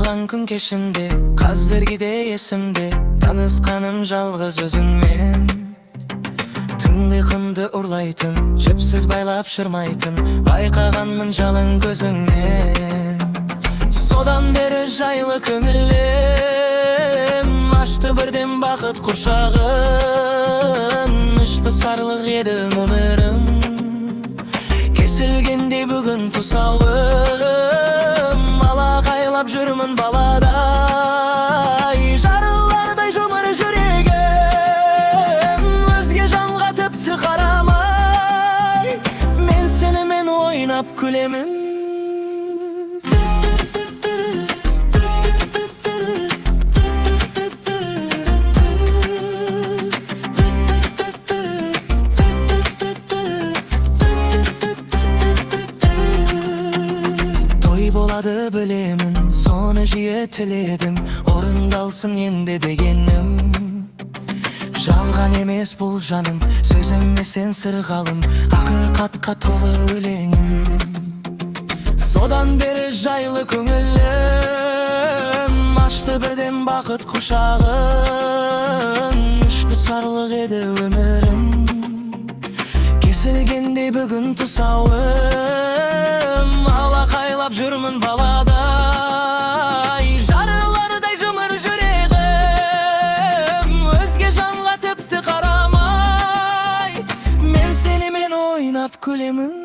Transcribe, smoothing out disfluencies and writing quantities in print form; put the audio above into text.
Туылған күн кешімде, қазіргіде есімде, танысқаным жалғыз өзіңмен. Түн ұйқымды ұрлайтын, жіпсіз байлап шырмайтын, байқағанмын жалын көзіңнен. Содан бері жайлы көңілім ашты бірден бақыт құршағын. Үш пысарлық еді өмірім, кесілгенде бүгін тұсауым. Алақайлап жүрмін баладай, жарылардай жұмыр жүрегім. Өзге жанға тіпті қарамай, мен сенімен ойнап күлемін. Болады білемін, соны жиі тіледім, орындалсын енді дегенім. Жалған емес бұл жаным, сөз емес сен сырғалым, ақиқатқа толы өлеңім. Содан бері жайлы көңілім ашты бірден бақыт құшағын. Үш пысарлық еді өмірім, кесілгенде бүгін тұсауым. Алақайлап жүрмін баладай, жарылардай жұмыр жүрегім. Өзге жанға тіпті қарамай, мен сенімен ойнап күлемін.